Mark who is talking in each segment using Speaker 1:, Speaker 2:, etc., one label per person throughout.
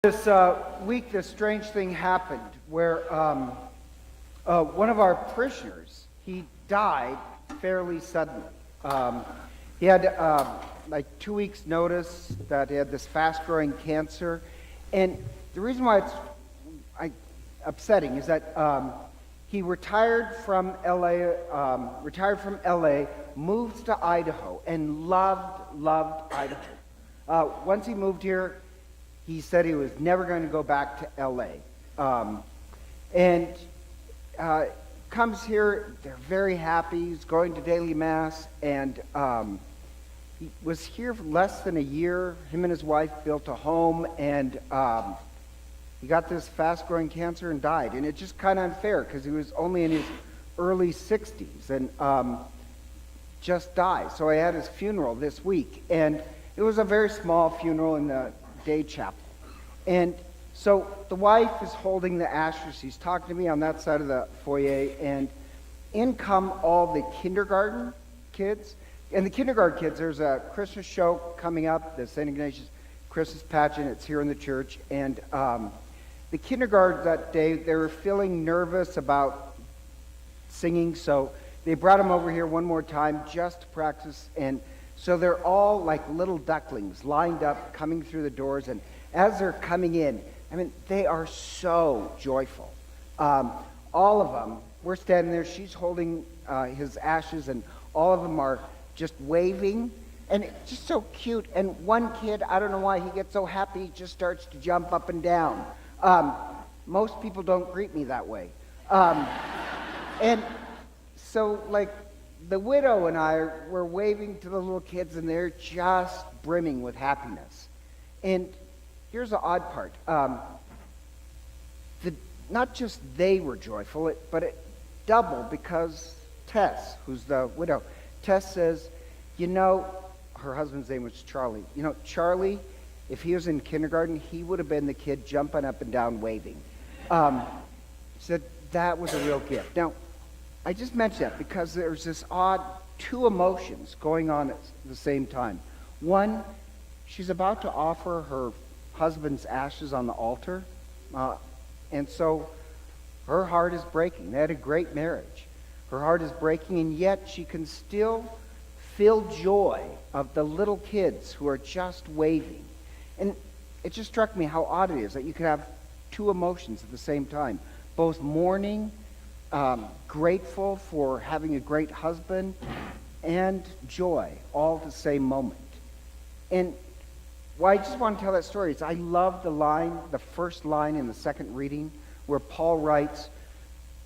Speaker 1: This week, this strange thing happened where one of our parishioners, he died fairly suddenly. He had like 2 weeks' notice that he had this fast-growing cancer, and the reason why it's upsetting is that he retired from LA, moved to Idaho, and loved Idaho. Once he moved here, he said he was never going to go back to LA. And comes here, they're very happy. He's going to daily mass, and he was here for less than a year. Him and his wife built a home, and he got this fast-growing cancer and died. And it's just kind of unfair because he was only in his early 60s and just died. So I had his funeral this week, and it was a very small funeral in the day chapel. And so the wife is holding the ashes. She's talking to me on that side of the foyer, and in come all the kindergarten kids. And the kindergarten kids, there's a Christmas show coming up, the St. Ignatius Christmas pageant. It's here in the church. And the kindergarten that day, they were feeling nervous about singing, so they brought them over here one more time just to practice. And so they're all like little ducklings lined up, coming through the doors, and as they're coming in, I mean, they are so joyful. All of them, we're standing there, she's holding his ashes, and all of them are just waving, and it's just so cute. And one kid, I don't know why, he gets so happy, he just starts to jump up and down. Most people don't greet me that way. And so, like, the widow and I were waving to the little kids, and they're just brimming with happiness. And here's the odd part. Not just they were joyful, but it doubled because Tess, who's the widow, Tess says, her husband's name was Charlie. Charlie, if he was in kindergarten, he would have been the kid jumping up and down waving. Said that was a real gift. Now, I just mentioned that because there's this odd two emotions going on at the same time. One, she's about to offer her husband's ashes on the altar, and so her heart is breaking. They had a great marriage. Her heart is breaking, and yet she can still feel joy of the little kids who are just waving. And it just struck me how odd it is that you could have two emotions at the same time, both mourning, grateful for having a great husband, and joy all at the same moment. And why I just want to tell that story is I love the first line in the second reading, where Paul writes,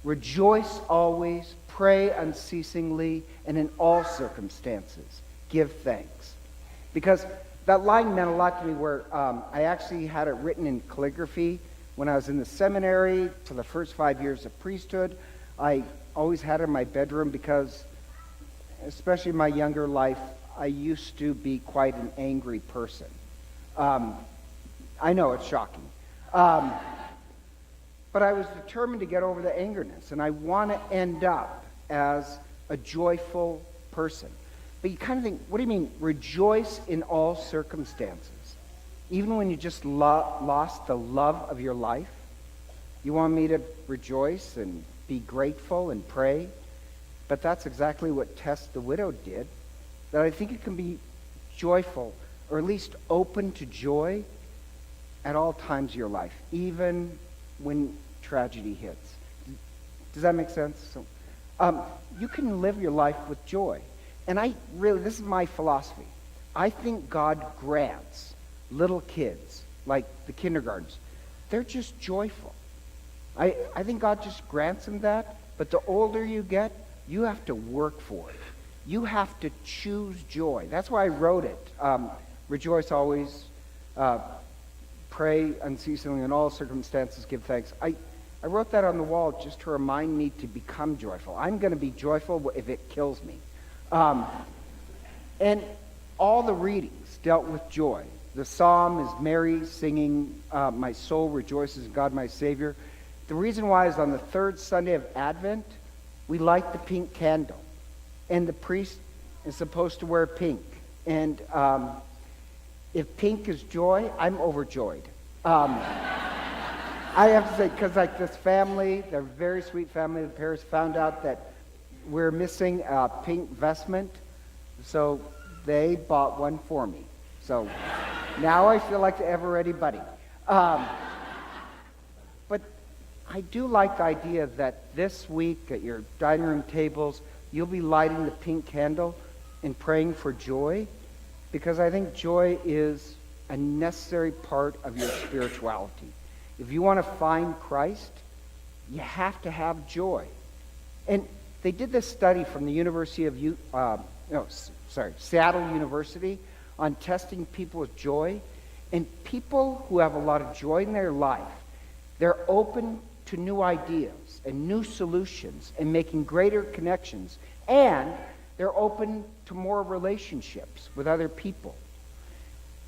Speaker 1: "Rejoice always, pray unceasingly, and in all circumstances give thanks." Because that line meant a lot to me, where I actually had it written in calligraphy when I was in the seminary for the first 5 years of priesthood. I always had it in my bedroom because, especially in my younger life, I used to be quite an angry person. I know it's shocking. But I was determined to get over the angerness, and I want to end up as a joyful person. But you kind of think, what do you mean, rejoice in all circumstances? Even when you just lost the love of your life? You want me to rejoice and be grateful and pray? But that's exactly what Tess the widow did. That I think it can be joyful, or at least open to joy at all times of your life, even when tragedy hits. Does that make sense? So, you can live your life with joy. And this is my philosophy. I think God grants little kids, like the kindergartens, they're just joyful. I think God just grants them that, but the older you get, you have to work for it. You have to choose joy. That's why I wrote it. Rejoice always, pray unceasingly, in all circumstances give thanks. I wrote that on the wall just to remind me to become joyful. I'm going to be joyful if it kills me. And all the readings dealt with joy. The psalm is Mary singing, "My soul rejoices in God my Savior." The reason why is on the third Sunday of Advent, we light the pink candle. And the priest is supposed to wear pink. And if pink is joy, I'm overjoyed. Um, I have to say, because like this family, they're a very sweet family. The parents found out that we're missing a pink vestment, so they bought one for me. So now I feel like the ever-ready buddy. But I do like the idea that this week at your dining room tables, you'll be lighting the pink candle and praying for joy, because I think joy is a necessary part of your spirituality. If you want to find Christ, you have to have joy. And they did this study from the Seattle University on testing people with joy. And people who have a lot of joy in their life, they're open to new ideas and new solutions and making greater connections. And they're open to more relationships with other people.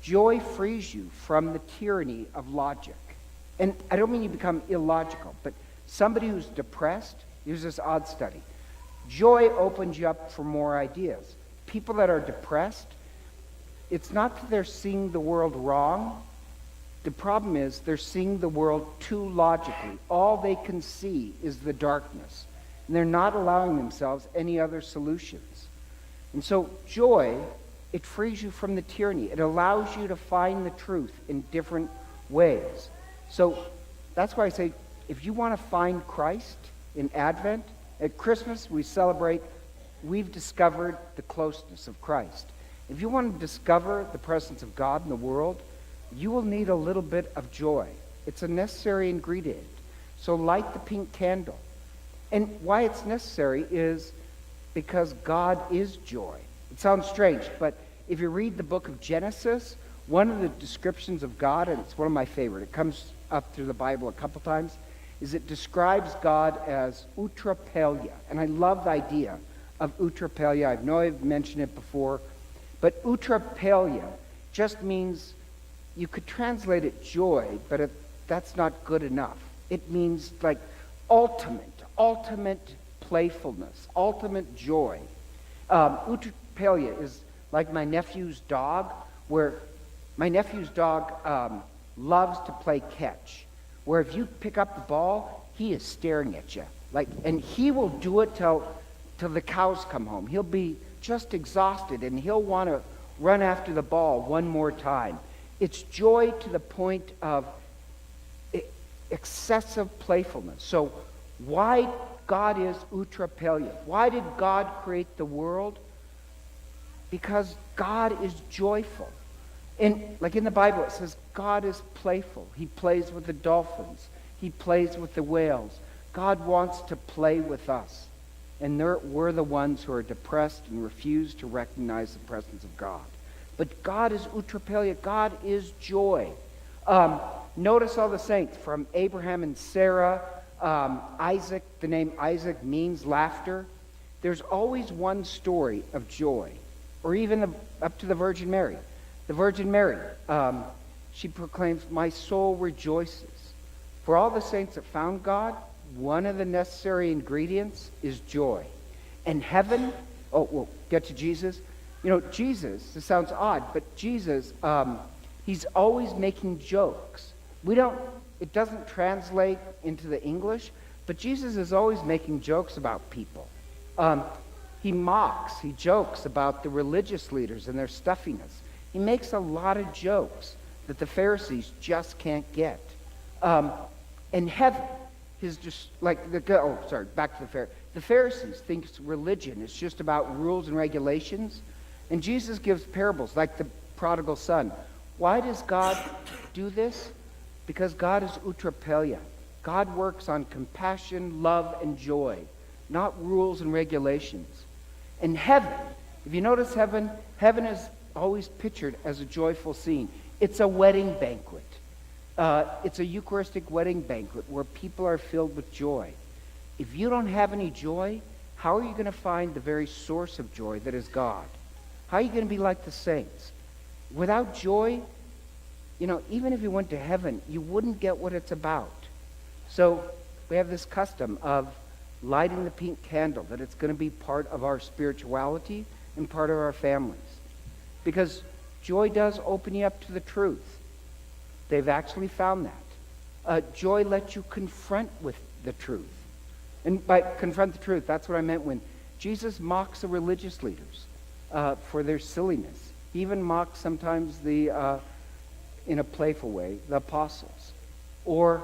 Speaker 1: Joy frees you from the tyranny of logic. And I don't mean you become illogical, but somebody who's depressed, here's this odd study. Joy opens you up for more ideas. People that are depressed, it's not that they're seeing the world wrong. The problem is they're seeing the world too logically. All they can see is the darkness. And they're not allowing themselves any other solutions. And so joy, it frees you from the tyranny. It allows you to find the truth in different ways. So that's why I say, if you want to find Christ in Advent, at Christmas we celebrate, we've discovered the closeness of Christ. If you want to discover the presence of God in the world, you will need a little bit of joy. It's a necessary ingredient. So light the pink candle. And why it's necessary is because God is joy. It sounds strange, but if you read the book of Genesis, one of the descriptions of God, and it's one of my favorite, it comes up through the Bible a couple times, is it describes God as eutrapelia. And I love the idea of eutrapelia. I know I've mentioned it before, but eutrapelia just means, you could translate it joy, but that's not good enough. It means like ultimate playfulness, ultimate joy. Eutrapelia is like my nephew's dog, where my nephew's dog loves to play catch, where if you pick up the ball, he is staring at you. And he will do it till the cows come home. He'll be just exhausted, and he'll want to run after the ball one more time. It's joy to the point of excessive playfulness. So why God is eutrapelia? Why did God create the world? Because God is joyful. And like in the Bible, it says God is playful. He plays with the dolphins. He plays with the whales. God wants to play with us. And we're the ones who are depressed and refuse to recognize the presence of God. But God is eutrapelia. God is joy. Notice all the saints, from Abraham and Sarah, Isaac. The name Isaac means laughter. There's always one story of joy, or even up to the Virgin Mary. The Virgin Mary, she proclaims, "My soul rejoices." For all the saints that found God, one of the necessary ingredients is joy. And heaven, we'll get to Jesus. You know, Jesus, this sounds odd, but Jesus, he's always making jokes. It doesn't translate into the English, but Jesus is always making jokes about people. He mocks, he jokes about the religious leaders and their stuffiness. He makes a lot of jokes that the Pharisees just can't get. And heaven is just like back to the Pharisees. The Pharisees think religion is just about rules and regulations. And Jesus gives parables like the prodigal son. Why does God do this? Because God is eutrapelia. God works on compassion, love, and joy, not rules and regulations. And heaven, if you notice heaven is always pictured as a joyful scene. It's a wedding banquet. It's a Eucharistic wedding banquet where people are filled with joy. If you don't have any joy, how are you going to find the very source of joy that is God? How are you going to be like the saints? Without joy, even if you went to heaven, you wouldn't get what it's about. So we have this custom of lighting the pink candle, that it's going to be part of our spirituality and part of our families. Because joy does open you up to the truth. They've actually found that. Joy lets you confront with the truth. And by confront the truth, that's what I meant when Jesus mocks the religious leaders for their silliness. He even mocks sometimes in a playful way, the apostles. Or,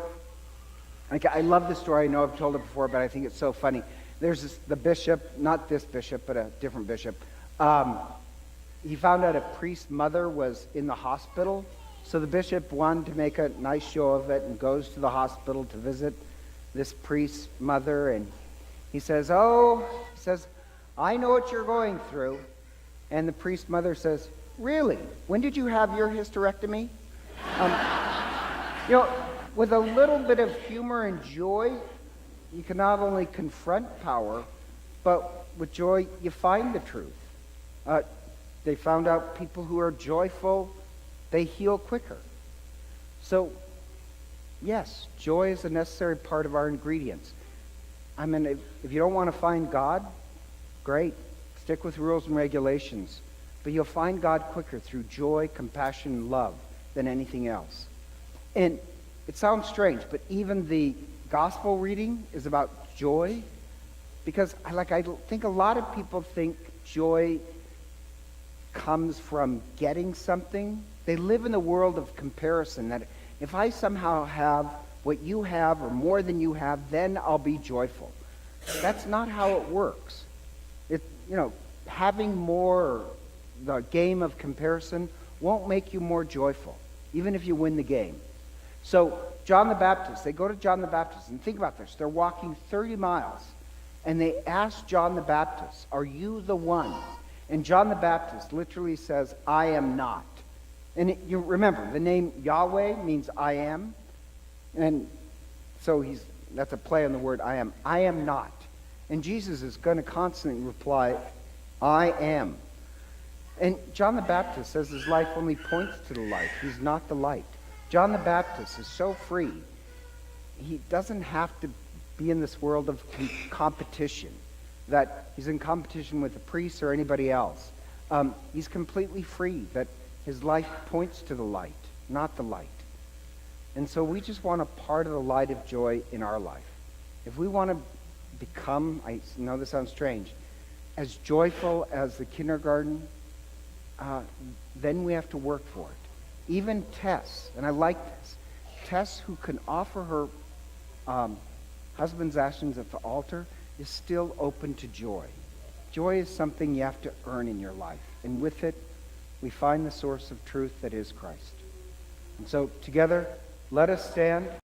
Speaker 1: I love this story. I know I've told it before, but I think it's so funny. There's the bishop, not this bishop, but a different bishop. He found out a priest's mother was in the hospital. So the bishop wanted to make a nice show of it and goes to the hospital to visit this priest's mother. And he says, I know what you're going through. And the priest's mother says, really? When did you have your hysterectomy? With a little bit of humor and joy, you can not only confront power, but with joy, you find the truth. They found out people who are joyful, they heal quicker. So, yes, joy is a necessary part of our ingredients. I mean, if you don't want to find God, great. Stick with rules and regulations. But you'll find God quicker through joy, compassion, and love than anything else. And it sounds strange, but even the gospel reading is about joy. Because I think a lot of people think joy comes from getting something. They live in the world of comparison, that if I somehow have what you have or more than you have, then I'll be joyful. That's not how it works. Having more, the game of comparison, won't make you more joyful, even if you win the game. So John the Baptist, they go to John the Baptist, and think about this. They're walking 30 miles, and they ask John the Baptist, are you the one? And John the Baptist literally says, I am not. And you remember, the name Yahweh means I am. And so that's a play on the word I am. I am not. And Jesus is going to constantly reply, I am. And John the Baptist says his life only points to the light. He's not the light. John the Baptist is so free. He doesn't have to be in this world of competition, that he's in competition with the priests or anybody else. He's completely free, that his life points to the light, not the light. And so we just want a part of the light of joy in our life. If we want to become, I know this sounds strange, as joyful as the kindergarten, then we have to work for it. Even Tess, and I like this, Tess, who can offer her husband's ashes at the altar, is still open to joy. Joy is something you have to earn in your life. And with it, we find the source of truth that is Christ. And so together, let us stand.